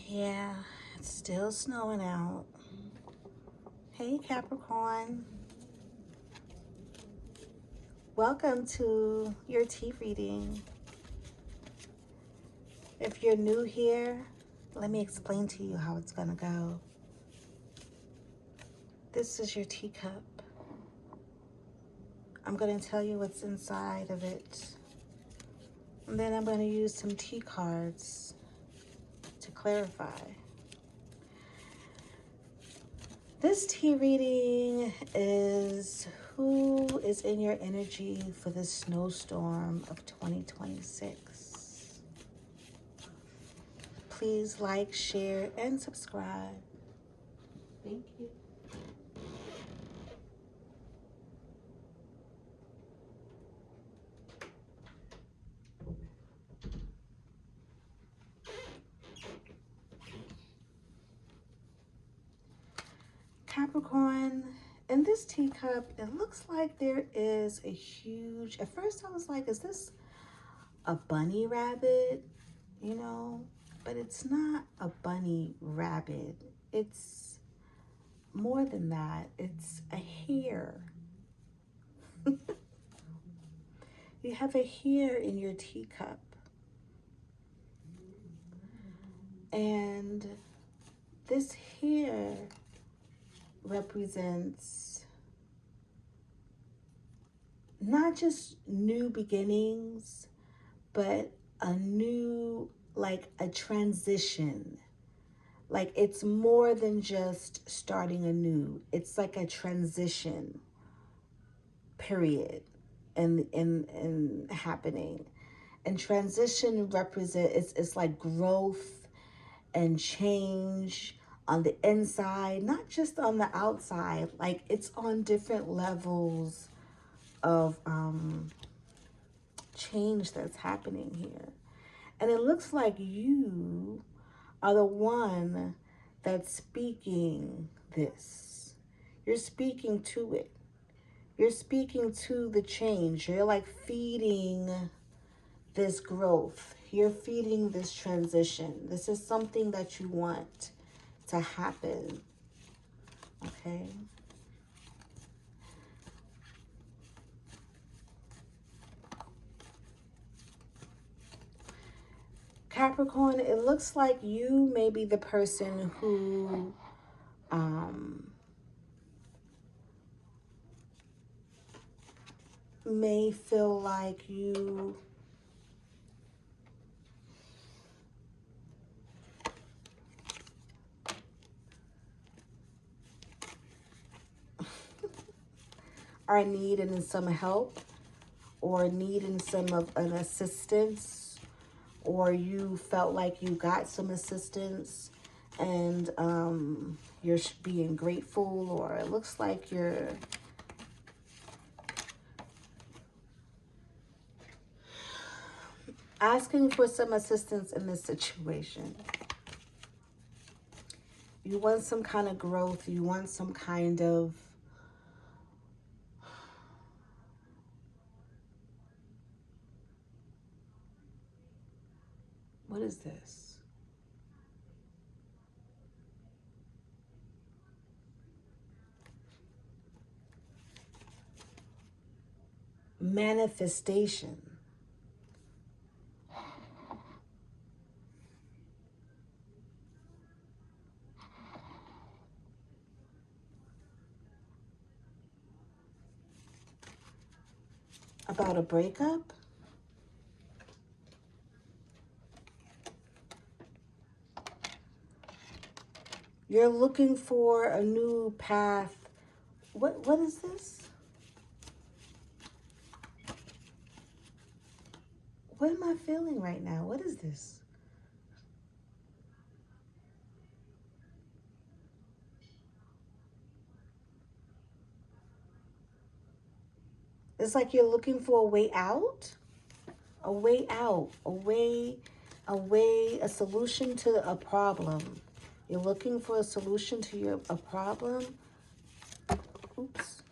Yeah, it's still snowing out. Hey Capricorn, welcome to your tea reading. If you're new here, let me explain to you how it's gonna go. This is your teacup. I'm gonna tell you what's inside of it. And then I'm gonna use some tea cards to clarify. This tea reading is who is in your energy for this snowstorm of 2026. Please like, share, and subscribe. Thank you. Capricorn, in this teacup, it looks like there is a huge, at first I was like, is this a bunny rabbit? You know, but it's not a bunny rabbit. It's more than that. It's a hare. You have a hare in your teacup. And this hare represents not just new beginnings, but a new, like a transition. Like it's more than just starting anew. It's like a transition period and happening. And transition it's like growth and change on the inside, not just on the outside. Like it's on different levels of change that's happening here. And it looks like you are the one that's speaking this. You're speaking to it. You're speaking to the change. You're like feeding this growth. You're feeding this transition. This is something that you want to happen. Okay? Capricorn, it looks like you may be the person who may feel like you are needing some help or needing some of an assistance, or you felt like you got some assistance and you're being grateful, or it looks like you're asking for some assistance in this situation. You want some kind of growth. You want some kind of what is this? Manifestation. About a breakup? You're looking for a new path. What is this? What am I feeling right now? What is this? It's like you're looking for a way out. A way out. A solution to a problem. You're looking for a solution to a problem. Oops.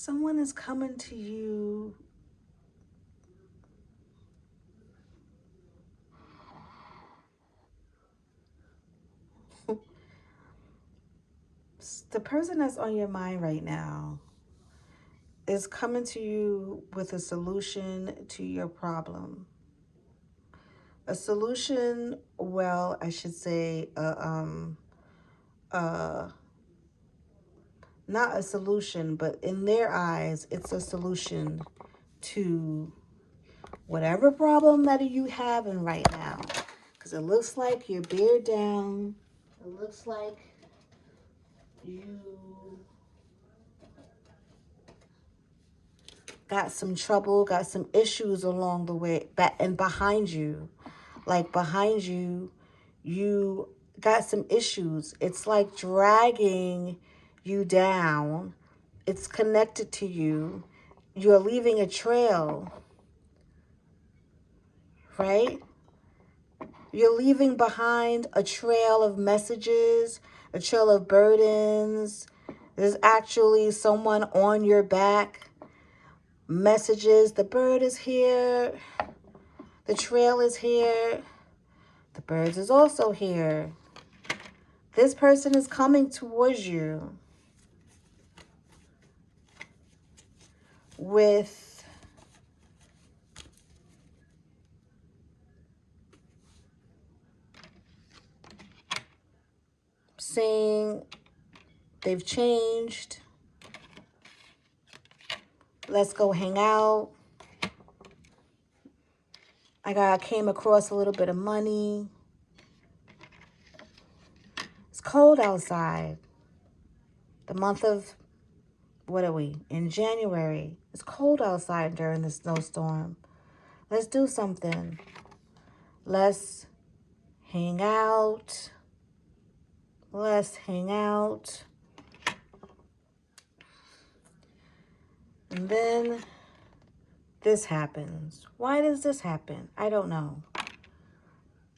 Someone is coming to you the person that's on your mind right now is coming to you with a solution to your problem. A solution, well, I should say, not a solution, but in their eyes, it's a solution to whatever problem that you having right now. Because it looks like you're beard down. It looks like you got some trouble, got some issues along the way, and behind you, like behind you, you got some issues. It's like dragging you down. It's connected to you. You're leaving a trail, right? You're leaving behind a trail of messages, a trail of burdens. There's actually someone on your back. Messages, the bird is here. The trail is here. The birds is also here. This person is coming towards you with saying they've changed. Let's go hang out. I came across a little bit of money. It's cold outside. The month of, what are we? In January. It's cold outside during the snowstorm. Let's do something. Let's hang out. Let's hang out. And then this happens. Why does this happen? I don't know.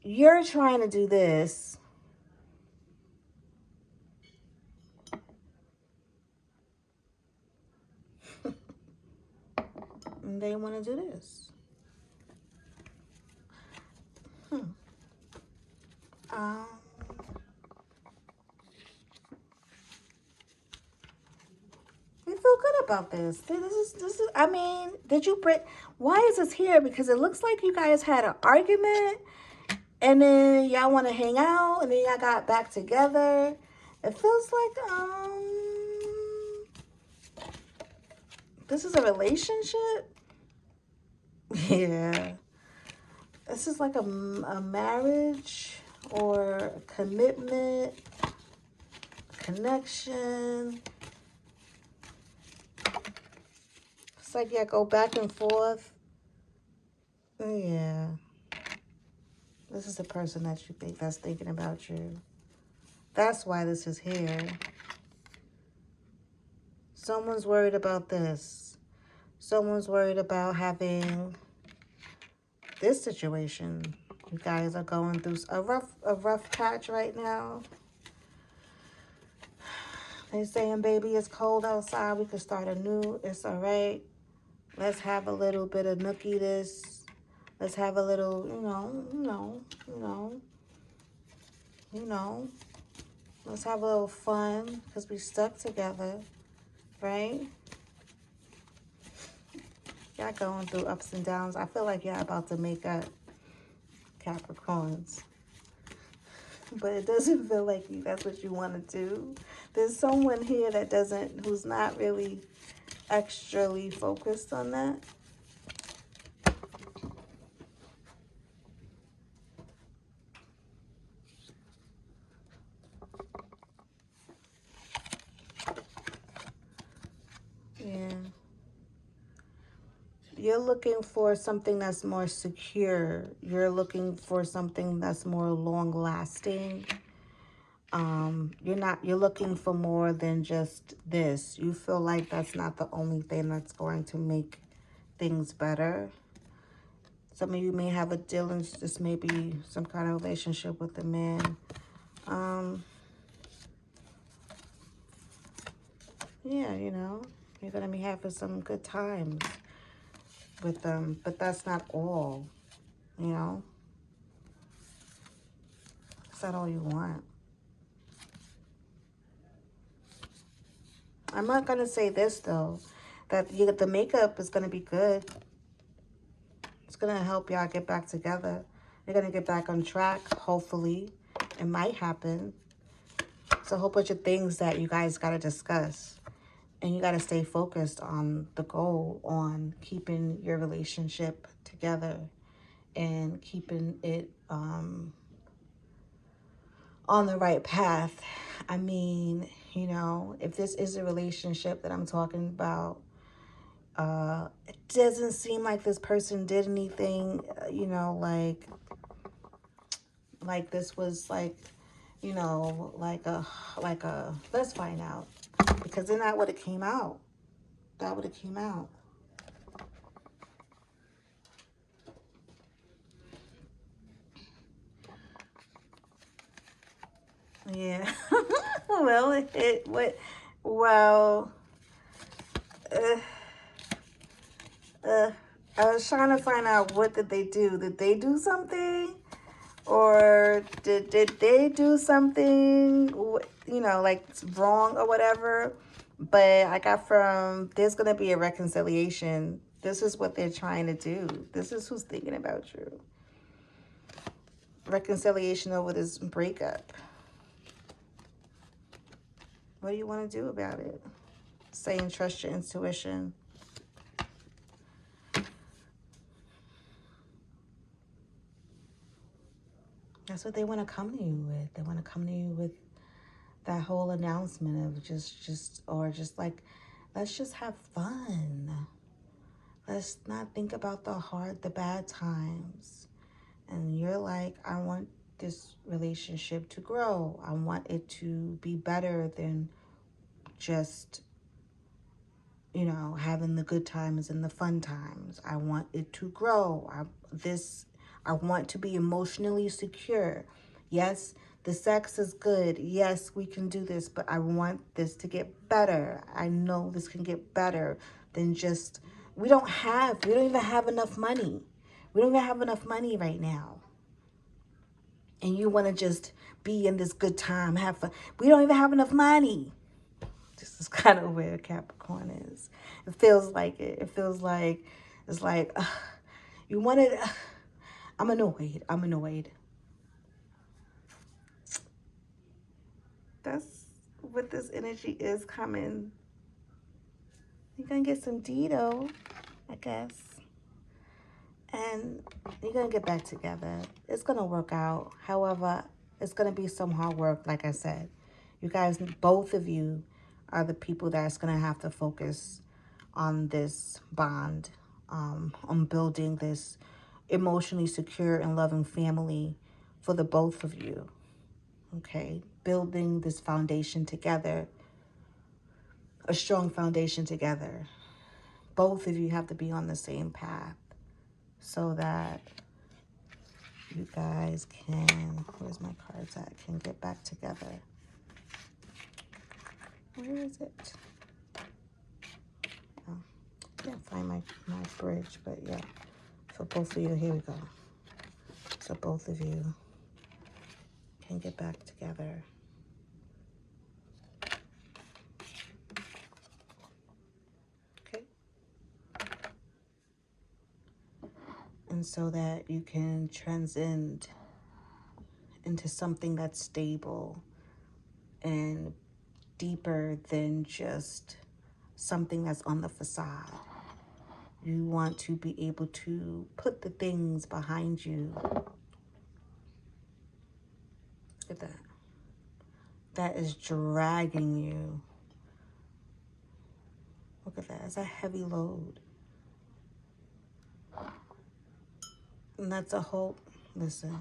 You're trying to do this. And they want to do this. We feel good about this. This is. I mean, did you bring? Why is this here? Because it looks like you guys had an argument, and then y'all want to hang out, and then y'all got back together. It feels like this is a relationship. Yeah, this is like a marriage or a commitment, connection. It's like, yeah, go back and forth. Yeah. This is the person that you think that's thinking about you. That's why this is here. Someone's worried about this. Someone's worried about having this situation. You guys are going through a rough patch right now. They're saying, baby, it's cold outside. We can start anew. It's all right. Let's have a little bit of nookie this. Let's have a little, let's have a little fun because we stuck together, right? Y'all going through ups and downs. I feel like y'all about to make up, Capricorns. But it doesn't feel like that's what you want to do. There's someone here that who's not really extrally focused on that. Yeah. You're looking for something that's more secure. You're looking for something that's more long lasting. You're looking for more than just this. You feel like that's not the only thing that's going to make things better. Some of you may have a dealings, this may be some kind of relationship with a man. Yeah, You're going to be having some good times with them. But that's not all, you know. That's not all you want. I'm not going to say this, though, that the makeup is going to be good. It's going to help y'all get back together. You're going to get back on track, hopefully. It might happen. It's a whole bunch of things that you guys got to discuss. And you got to stay focused on the goal, on keeping your relationship together and keeping it on the right path. I mean, you know, if this is a relationship that I'm talking about, it doesn't seem like this person did anything, you know, like this was like, you know, like a, let's find out. Because then that would have came out. That would have came out. Yeah. Well, well, uh, I was trying to find out, what did they do? Did they do something? Or did they do something, you know, like wrong or whatever? But I got from, there's going to be a reconciliation. This is what they're trying to do. This is who's thinking about you. Reconciliation over this breakup. What do you want to do about it? Saying trust your intuition. That's what they want to come to you with. They want to come to you with that whole announcement of just like, let's just have fun. Let's not think about the bad times. And you're like, I want this relationship to grow. I want it to be better than just, you know, having the good times and the fun times. I want it to grow. I want to be emotionally secure. Yes, the sex is good. Yes, we can do this, but I want this to get better. I know this can get better than just, we don't even have enough money. We don't even have enough money right now. And you want to just be in this good time, have fun. We don't even have enough money. This is kind of where Capricorn is. It feels like it. It feels like, it's like, you wanted, I'm annoyed. I'm annoyed. That's what this energy is coming. You're going to get some Dido, I guess. And you're going to get back together. It's going to work out. However, it's going to be some hard work, like I said. You guys, both of you are the people that's going to have to focus on this bond, on building this emotionally secure and loving family for the both of you. Okay? Building this foundation together, a strong foundation together. Both of you have to be on the same path so that you guys can, where's my cards at, can get back together. Where is it? Oh, I can't find my bridge, but yeah. For both of you, here we go. So both of you can get back together. Okay? And so that you can transcend into something that's stable and deeper than just something that's on the facade. You want to be able to put the things behind you. Look at that. That is dragging you. Look at that. It's a heavy load. And that's a hope. Listen.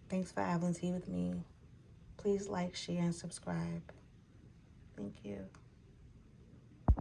Thanks for having tea with me. Please like, share, and subscribe. Thank you.